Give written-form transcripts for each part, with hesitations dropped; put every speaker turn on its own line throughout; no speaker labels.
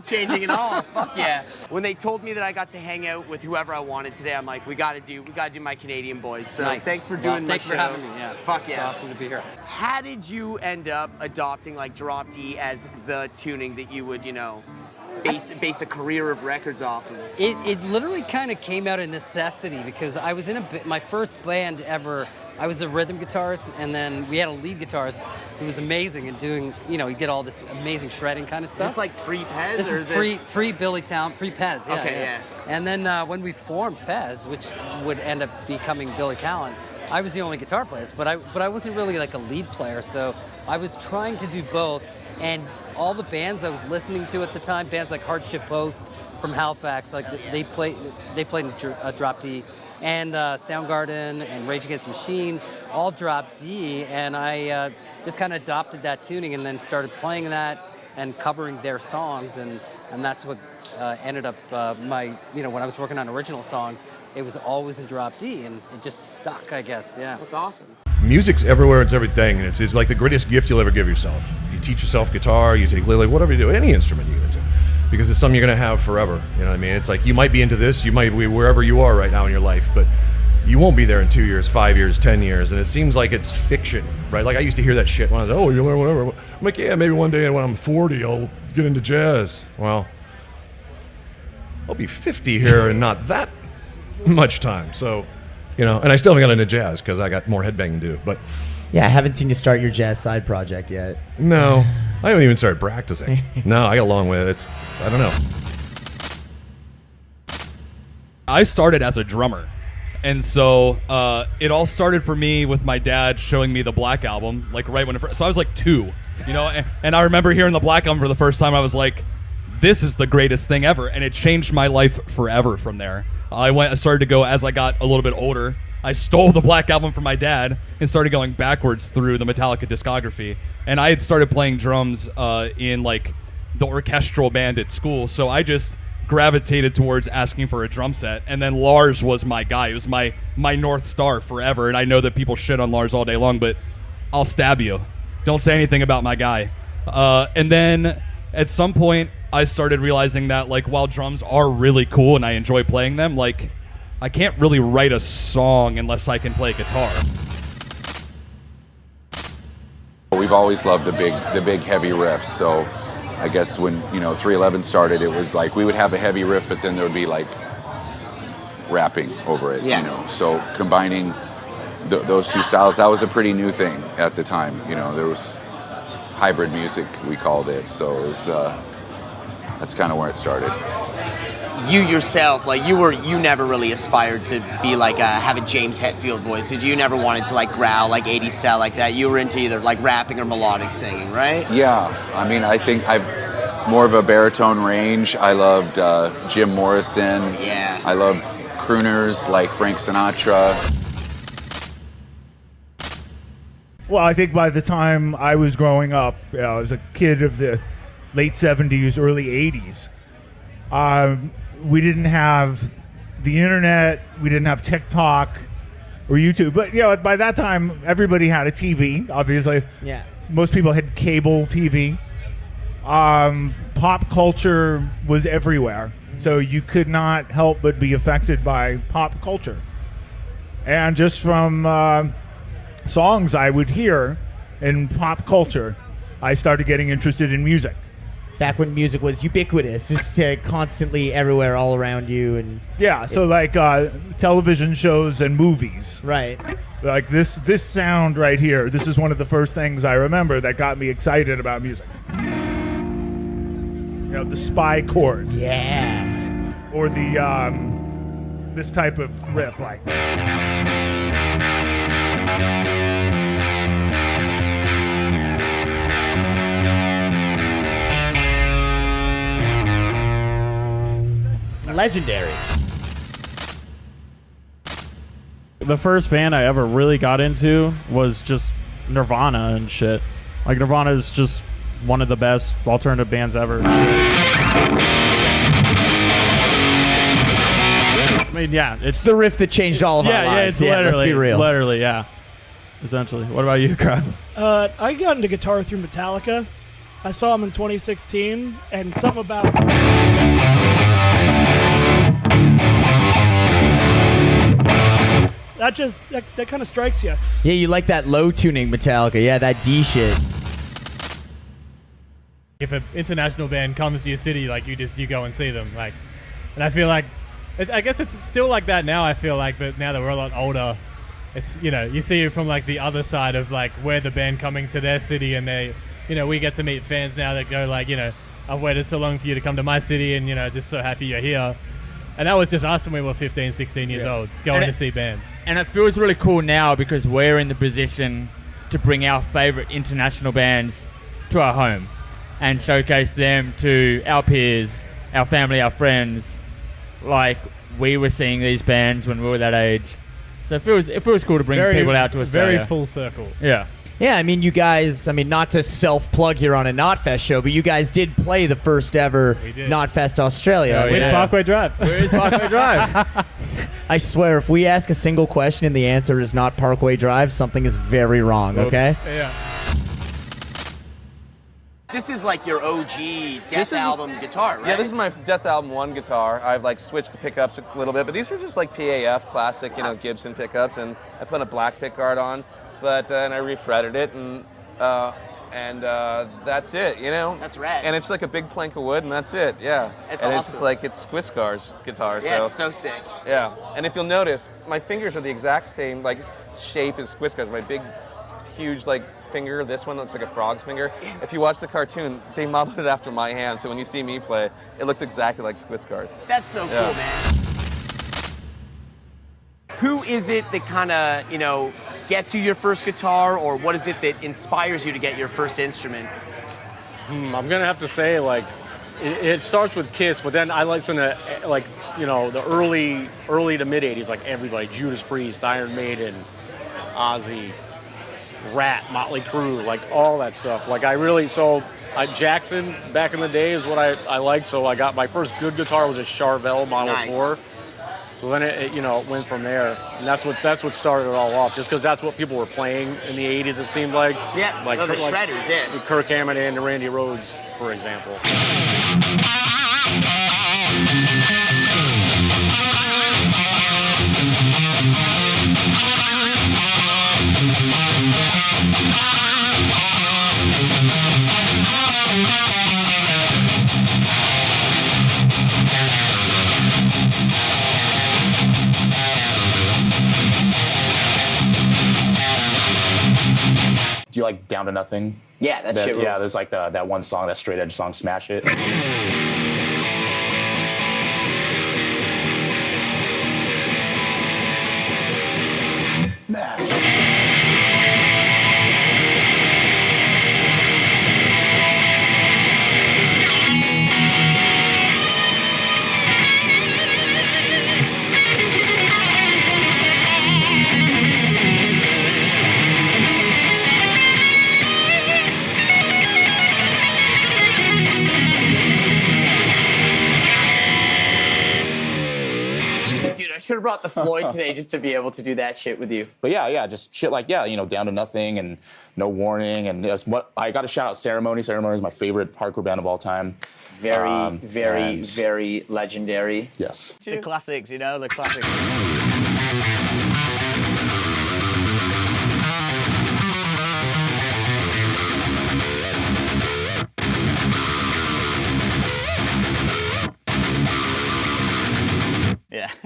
changing at all. Fuck yeah. When they told me that I got to hang out with whoever I wanted today, I'm like, we gotta do my Canadian boys. So
nice.
Thanks for doing my show.
Thanks for having me. Yeah.
Fuck yeah.
It's awesome to be here.
How did you end up adopting like drop D as the tuning that you would, you know, base a career of records off of?
It literally kind of came out of necessity because I was in my first band ever. I was a rhythm guitarist, and then we had a lead guitarist who was amazing at doing, you know, he did all this amazing shredding kind of stuff.
Is this like pre-Pez?
This is pre Billie Talent, pre-Pez. Yeah,
okay, yeah.
And then when we formed Pez, which would end up becoming Billie Talent, I was the only guitar player, but I wasn't really like a lead player, so I was trying to do both. And all the bands I was listening to at the time, bands like Hardship Post from Halifax, like they played in drop D, and Soundgarden and Rage Against the Machine, all drop D, and I just kind of adopted that tuning and then started playing that and covering their songs, and that's what ended up when I was working on original songs, it was always in drop D, and it just stuck, I guess. Yeah.
That's awesome.
Music's everywhere, it's everything, and it's like the greatest gift you'll ever give yourself. If you teach yourself guitar, you take ukulele, whatever you do, any instrument you get into, because it's something you're going to have forever. You know what I mean? It's like you might be into this, you might be wherever you are right now in your life, but you won't be there in 2 years, 5 years, 10 years, and it seems like it's fiction, right? Like I used to hear that shit when I was, oh, you learn whatever. I'm like, yeah, maybe one day when I'm 40, I'll get into jazz. Well, I'll be 50 here and not that much time, so... You know, and I still haven't got into jazz because I got more headbanging to do. But
yeah, I haven't seen you start your jazz side project yet.
No, I haven't even started practicing. No, I got a long way. I don't know.
I started as a drummer, and so it all started for me with my dad showing me the Black Album, like right when it first. So I was like 2, you know, and I remember hearing the Black Album for the first time. I was like, this is the greatest thing ever, and it changed my life forever from there. I started to go as I got a little bit older. I stole the Black Album from my dad and started going backwards through the Metallica discography. And I had started playing drums in like the orchestral band at school, so I just gravitated towards asking for a drum set. And then Lars was my guy. It was my North Star forever. And I know that people shit on Lars all day long, but I'll stab you. Don't say anything about my guy. And then at some point, I started realizing that like while drums are really cool and I enjoy playing them, like I can't really write a song unless I can play guitar.
We've always loved the big heavy riffs, so I guess when 311 started, it was like we would have a heavy riff, but then there would be like rapping over it.
Yeah.
You know, so combining those two styles, that was a pretty new thing at the time. You know, there was hybrid music, we called it, so it was. That's kind of where it started.
You yourself, like you never really aspired to be like have a James Hetfield voice. Did you never wanted to like growl like 80s style like that? You were into either like rapping or melodic singing, right?
Yeah, I mean, I think I've more of a baritone range. I loved Jim Morrison.
Yeah.
I love crooners like Frank Sinatra.
Well, I think by the time I was growing up, I was a kid of the late 70s, early 80s. We didn't have the internet, we didn't have TikTok or YouTube, but by that time everybody had a TV, obviously.
Yeah.
Most people had cable TV. Pop culture was everywhere, so you could not help but be affected by pop culture. And just from songs I would hear in pop culture, I started getting interested in music.
Back when music was ubiquitous, just constantly everywhere, all around you, and
so like television shows and movies.
Right.
Like this sound right here. This is one of the first things I remember that got me excited about music. The spy chord.
Yeah.
Or the this type of riff, like.
Legendary.
The first band I ever really got into was just Nirvana and shit. Like Nirvana is just one of the best alternative bands ever. And shit. I mean, yeah, it's
the riff that changed all of our lives.
Yeah, it's literally,
let's be real.
Literally, yeah. Essentially. What about you, Crab?
I got into guitar through Metallica. I saw him in 2016, and something about that kind of strikes you.
Yeah, you like that low tuning Metallica. Yeah, that D shit.
If an international band comes to your city, like you go and see them, like, and I feel like, I guess it's still like that now. I feel like, but now that we're a lot older, it's, you know, you see it from like the other side of like where the band coming to their city, and they, you know, we get to meet fans now that go like, you know, I've waited so long for you to come to my city, and you know, just so happy you're here. And that was just us when we were 15, 16 years old, going to see bands.
And it feels really cool now because we're in the position to bring our favorite international bands to our home and showcase them to our peers, our family, our friends, like we were seeing these bands when we were that age. So it feels cool to bring people out to Australia.
Very full circle.
Yeah.
Yeah, I mean, you guys, I mean, not to self-plug here on a Knotfest show, but you guys did play the first ever Knotfest Australia.
With Parkway Drive.
Where's Parkway Drive?
I swear, if we ask a single question and the answer is not Parkway Drive, something is very wrong, okay?
Yeah.
This is like your OG Death album guitar, right?
Yeah, this is my Death Album 1 guitar. I've like switched the pickups a little bit, but these are just like PAF classic, you know, Gibson pickups, and I put a black pickguard on, but and I refretted it, and that's it, you know.
That's rad.
And it's like a big plank of wood, and that's it. Yeah.
It's
and
awesome.
it's just like it's Squiscar's guitar.
Yeah,
so
it's so sick.
yeah. And if you'll notice, my fingers are the exact same like shape as Squiscar's. My big, huge like finger. This one looks like a frog's finger. If you watch the cartoon, they modeled it after my hand. So when you see me play, it looks exactly like Squiscar's.
That's so cool, man. Who is it that kind of, you know, gets you your first guitar, or what is it that inspires you to get your first instrument?
I'm gonna have to say, like, it starts with Kiss, but then I listen to, like, you know, the early to mid '80s, like everybody, Judas Priest, Iron Maiden, Ozzy, Rat, Motley Crue, like all that stuff. Like Jackson back in the day is what I liked. So I got my first good guitar was a Charvel Model 4. So then it you know, it went from there, and that's what started it all off. Just because that's what people were playing in the '80s, it seemed like.
Yeah,
like
the Shredders, yeah.
Kirk Hammett and Randy Rhoads, for example.
Do you like Down to Nothing?
Yeah, that shit rules.
Yeah, there's like that one song, that straight edge song, Smash It.
Should have brought the Floyd today just to be able to do that shit with you.
But yeah, just shit like, yeah, you know, Down to Nothing and No Warning. And what I got to shout out Ceremony. Ceremony is my favorite hardcore band of all time.
Very legendary.
Yes.
The classics, you know, the classics.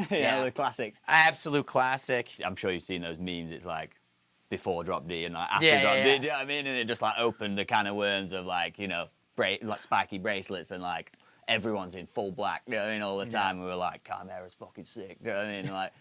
Yeah, the classics.
Absolute classic.
I'm sure you've seen those memes. It's like before Drop D and like after Drop D. Do you know what I mean? And it just like opened the can of worms of like, you know, like spiky bracelets, and like everyone's in full black, you know what I mean, all the time. We were like, Chimera's fucking sick. Do you know what I mean? Like